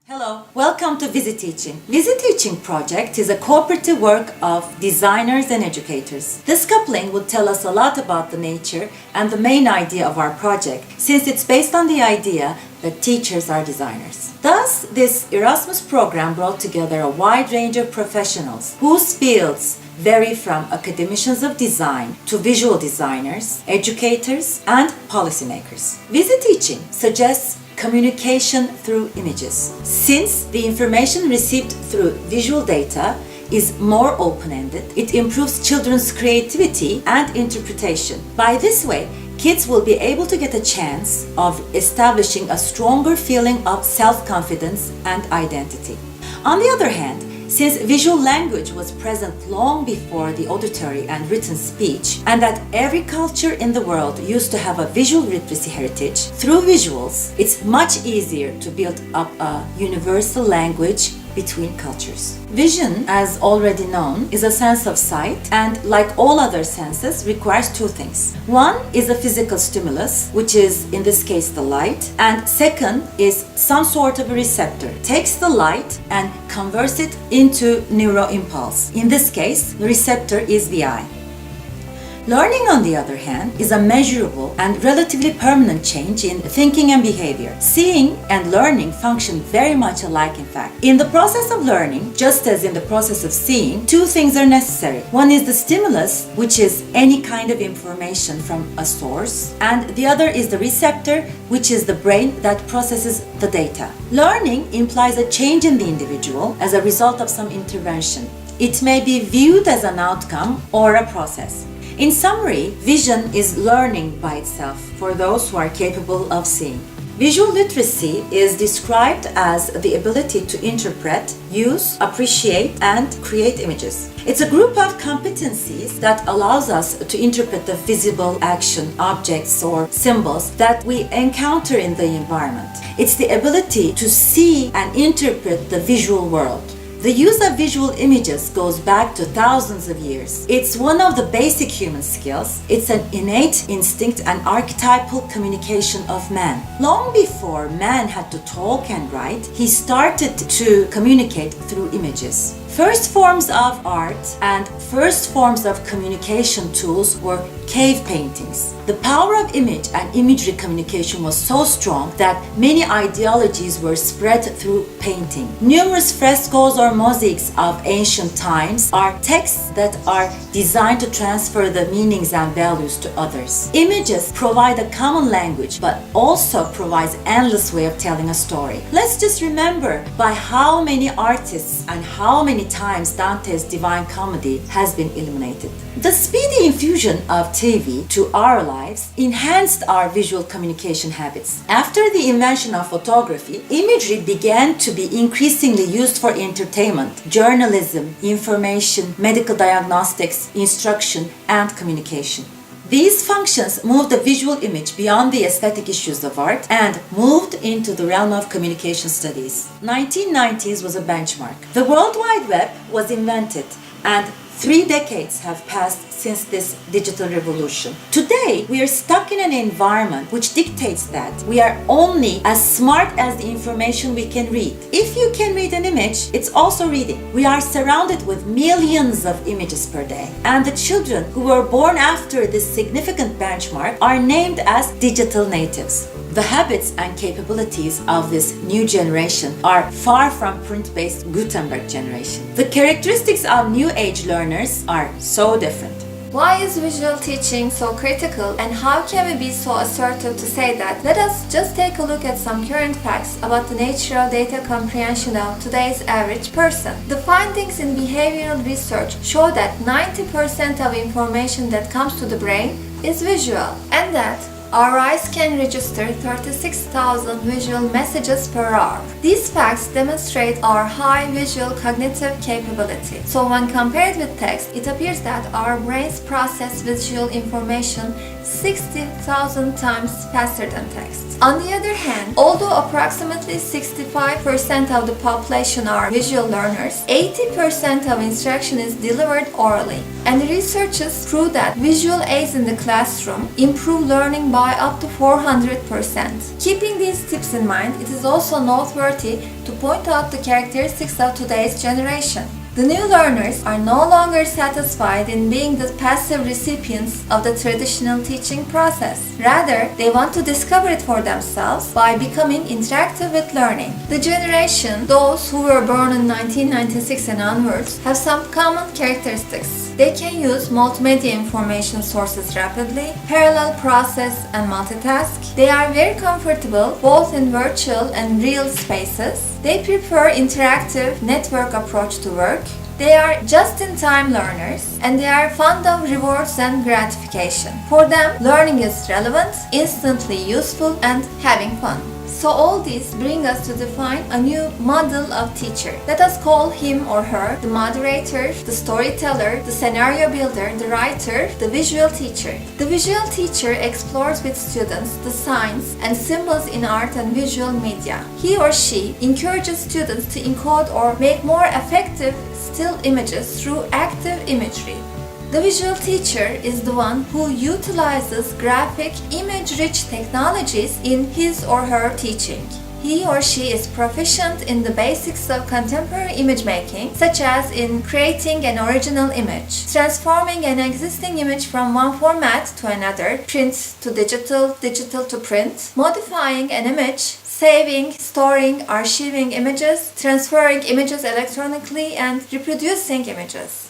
Hello, welcome to Visi Teaching. Visi Teaching project is a cooperative work of designers and educators. This coupling will tell us a lot about the nature and the main idea of our project, since it's based on the idea that teachers are designers. Thus, this Erasmus program brought together a wide range of professionals whose fields vary from academicians of design to visual designers, educators, and policymakers. Visi Teaching suggests communication through images. Since the information received through visual data is more open-ended, it improves children's creativity and interpretation. By this way, kids will be able to get a chance of establishing a stronger feeling of self-confidence and identity. On the other hand, since visual language was present long before the auditory and written speech, and that every culture in the world used to have a visual literacy heritage, through visuals, it's much easier to build up a universal language between cultures. Vision, as already known, is a sense of sight and, like all other senses, requires two things. One is a physical stimulus, which is in this case the light, and second is some sort of a receptor. Takes the light and converts it into neuroimpulse. In this case, the receptor is the eye. Learning, on the other hand, is a measurable and relatively permanent change in thinking and behavior. Seeing and learning function very much alike, in fact. In the process of learning, just as in the process of seeing, two things are necessary. One is the stimulus, which is any kind of information from a source, and the other is the receptor, which is the brain that processes the data. Learning implies a change in the individual as a result of some intervention. It may be viewed as an outcome or a process. In summary, vision is learning by itself for those who are capable of seeing. Visual literacy is described as the ability to interpret, use, appreciate, and create images. It's a group of competencies that allows us to interpret the visible action, objects, or symbols that we encounter in the environment. It's the ability to see and interpret the visual world. The use of visual images goes back to thousands of years. It's one of the basic human skills. It's an innate instinct and archetypal communication of man. Long before man had to talk and write, he started to communicate through images. First forms of art and first forms of communication tools were cave paintings. The power of image and imagery communication was so strong that many ideologies were spread through painting. Numerous frescoes or mosaics of ancient times are texts that are designed to transfer the meanings and values to others. Images provide a common language, but also provides endless way of telling a story. Let's just remember by how many artists and how many times Dante's Divine Comedy has been illuminated. The speedy infusion of TV to our lives enhanced our visual communication habits. After the invention of photography, imagery began to be increasingly used for entertainment, journalism, information, medical diagnostics, instruction, and communication. These functions moved the visual image beyond the aesthetic issues of art and moved into the realm of communication studies. 1990s was a benchmark. The World Wide Web was invented, and 3 decades have passed since this digital revolution. Today, we are stuck in an environment which dictates that we are only as smart as the information we can read. If you can read an image, it's also reading. We are surrounded with millions of images per day. And the children who were born after this significant benchmark are named as digital natives. The habits and capabilities of this new generation are far from print-based Gutenberg generation. The characteristics of new age learners are so different. Why is visual teaching so critical, and how can we be so assertive to say that? Let us just take a look at some current facts about the nature of data comprehension of today's average person. The findings in behavioral research show that 90% of information that comes to the brain is visual, and that our eyes can register 36,000 visual messages per hour. These facts demonstrate our high visual cognitive capability. So when compared with text, it appears that our brains process visual information 60,000 times faster than text. On the other hand, although approximately 65% of the population are visual learners, 80% of instruction is delivered orally. And researchers prove that visual aids in the classroom improve learning by by up to 400%. Keeping these tips in mind, it is also noteworthy to point out the characteristics of today's generation. The new learners are no longer satisfied in being the passive recipients of the traditional teaching process. Rather, they want to discover it for themselves by becoming interactive with learning. The generation, those who were born in 1996 and onwards, have some common characteristics. They can use multimedia information sources rapidly, parallel process and multitask. They are very comfortable both in virtual and real spaces. They prefer interactive network approach to work. They are just-in-time learners and they are fond of rewards and gratification. For them, learning is relevant, instantly useful and having fun. So all these bring us to define a new model of teacher. Let us call him or her the moderator, the storyteller, the scenario builder, the writer, the visual teacher. The visual teacher explores with students the signs and symbols in art and visual media. He or she encourages students to encode or make more effective still images through active imagery. The visual teacher is the one who utilizes graphic, image-rich technologies in his or her teaching. He or she is proficient in the basics of contemporary image making, such as in creating an original image, transforming an existing image from one format to another, print to digital, digital to print, modifying an image, saving, storing, archiving images, transferring images electronically, and reproducing images.